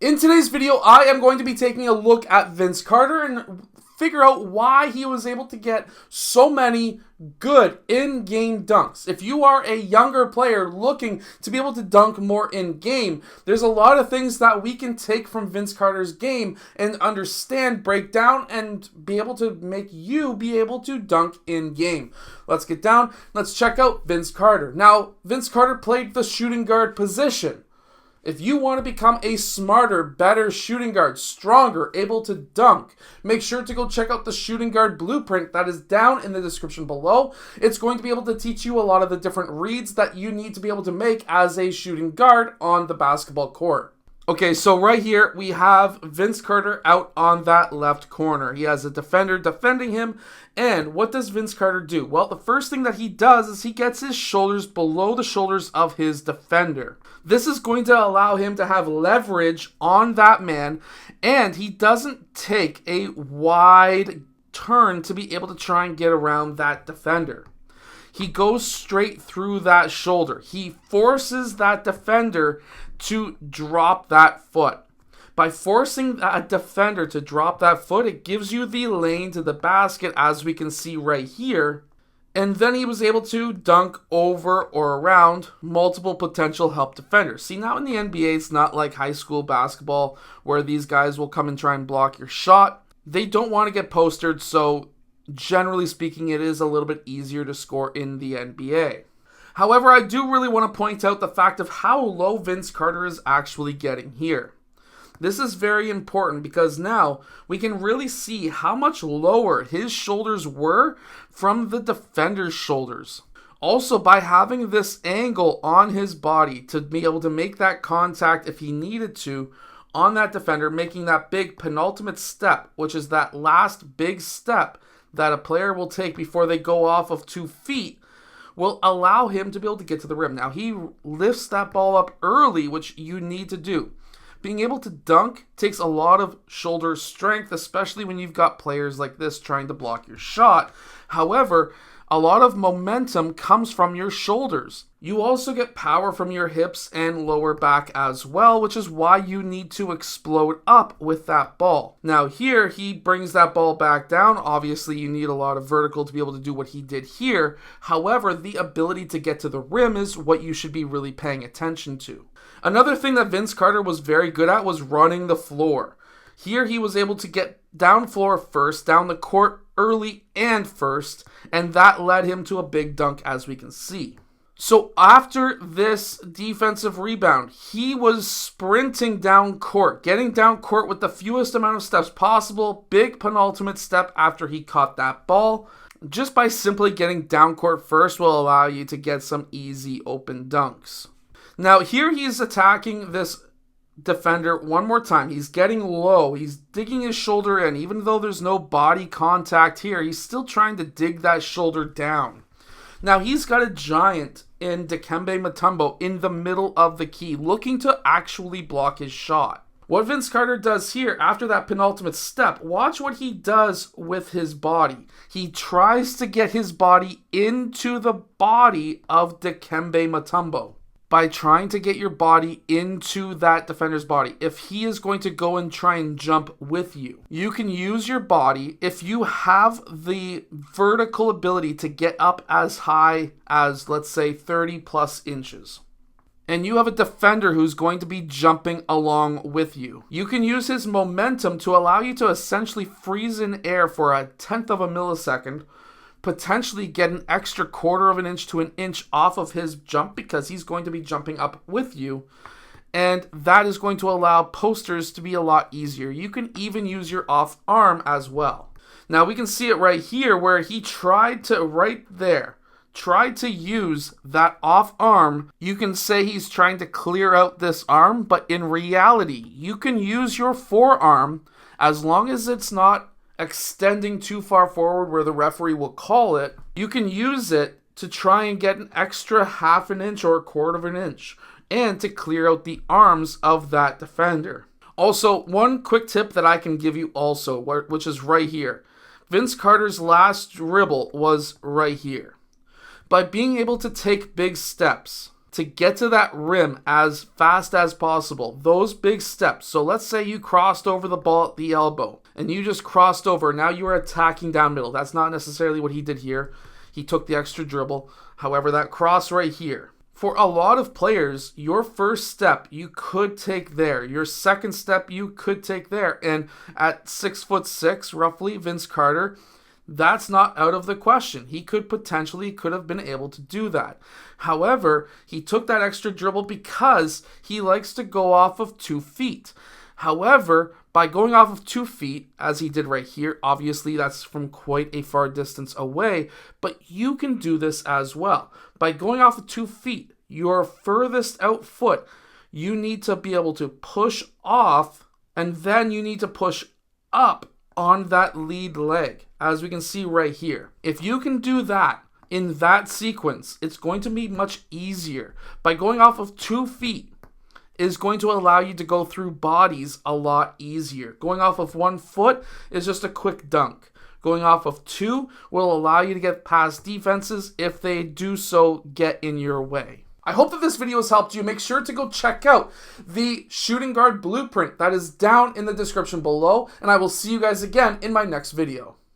In today's video, I am going to be taking a look at Vince Carter and figure out why he was able to get so many good in-game dunks. If you are a younger player looking to be able to dunk more in-game, there's a lot of things that we can take from Vince Carter's game and understand, break down, and be able to make you be able to dunk in-game. Let's get down. Let's check out Vince Carter. Now, Vince Carter played the shooting guard position. If you want to become a smarter, better shooting guard, stronger, able to dunk, make sure to go check out the shooting guard blueprint that is down in the description below. It's going to be able to teach you a lot of the different reads that you need to be able to make as a shooting guard on the basketball court. Okay, so right here we have Vince Carter out on that left corner. He has a defender defending him, and what does Vince Carter do? Well, the first thing that he does is he gets his shoulders below the shoulders of his defender. This is going to allow him to have leverage on that man, and he doesn't take a wide turn to be able to try and get around that defender. He goes straight through that shoulder. He forces that defender to drop that foot. By forcing that defender to drop that foot, it gives you the lane to the basket, as we can see right here. And then he was able to dunk over or around multiple potential help defenders. See, now in the NBA, it's not like high school basketball where these guys will come and try and block your shot. They don't want to get postered, so generally speaking, it is a little bit easier to score in the NBA. However, I do really want to point out the fact of how low Vince Carter is actually getting here. This is very important because now we can really see how much lower his shoulders were from the defender's shoulders. Also, by having this angle on his body to be able to make that contact if he needed to on that defender, making that big penultimate step, which is that last big step that a player will take before they go off of 2 feet, will allow him to be able to get to the rim. Now, he lifts that ball up early, which you need to do. Being able to dunk takes a lot of shoulder strength, especially when you've got players like this trying to block your shot. However, a lot of momentum comes from your shoulders. You also get power from your hips and lower back as well, which is why you need to explode up with that ball. Now here, he brings that ball back down. Obviously, you need a lot of vertical to be able to do what he did here. However, the ability to get to the rim is what you should be really paying attention to. Another thing that Vince Carter was very good at was running the floor. Here he was able to get down floor first, down the court early and first, and that led him to a big dunk, as we can see. So after this defensive rebound, he was sprinting down court, getting down court with the fewest amount of steps possible, big penultimate step after he caught that ball. Just by simply getting down court first will allow you to get some easy open dunks. Now here he's attacking this defender one more time. He's getting low. He's digging his shoulder in. Even though there's no body contact here, he's still trying to dig that shoulder down. Now he's got a giant in Dikembe Mutombo in the middle of the key, looking to actually block his shot. What Vince Carter does here after that penultimate step, watch what he does with his body. He tries to get his body into the body of Dikembe Mutombo. By trying to get your body into that defender's body. If he is going to go and try and jump with you, you can use your body if you have the vertical ability to get up as high as, let's say, 30 plus inches. And you have a defender who's going to be jumping along with you. You can use his momentum to allow you to essentially freeze in air for 1/10 of a millisecond, potentially get an extra 1/4 of an inch to an inch off of his jump because he's going to be jumping up with you. And that is going to allow posters to be a lot easier. You can even use your off arm as well. Now we can see it right here where he tried to use that off arm. You can say he's trying to clear out this arm, but in reality, you can use your forearm as long as it's not extending too far forward where the referee will call it. You can use it to try and get an extra 1/2 an inch or 1/4 of an inch and to clear out the arms of that defender. Also, one quick tip that I can give you also, which is right here. Vince Carter's last dribble was right here. By being able to take big steps, to get to that rim as fast as possible. Those big steps. So let's say you crossed over the ball at the elbow and you just crossed over. Now you are attacking down middle. That's not necessarily what he did here. He took the extra dribble. However, that cross right here. For a lot of players, your first step you could take there. Your second step you could take there. And at 6'6", roughly, Vince Carter, that's not out of the question. He could have been able to do that. However, he took that extra dribble because he likes to go off of 2 feet. However, by going off of 2 feet, as he did right here, obviously that's from quite a far distance away, but you can do this as well. By going off of 2 feet, your furthest out foot, you need to be able to push off, and then you need to push up on that lead leg, as we can see right here. If you can do that in that sequence, it's going to be much easier. By going off of 2 feet is going to allow you to go through bodies a lot easier. Going off of 1 foot is just a quick dunk. Going off of 2 will allow you to get past defenses if they do so get in your way. I hope that this video has helped you. Make sure to go check out the shooting guard blueprint that is down in the description below, and I will see you guys again in my next video.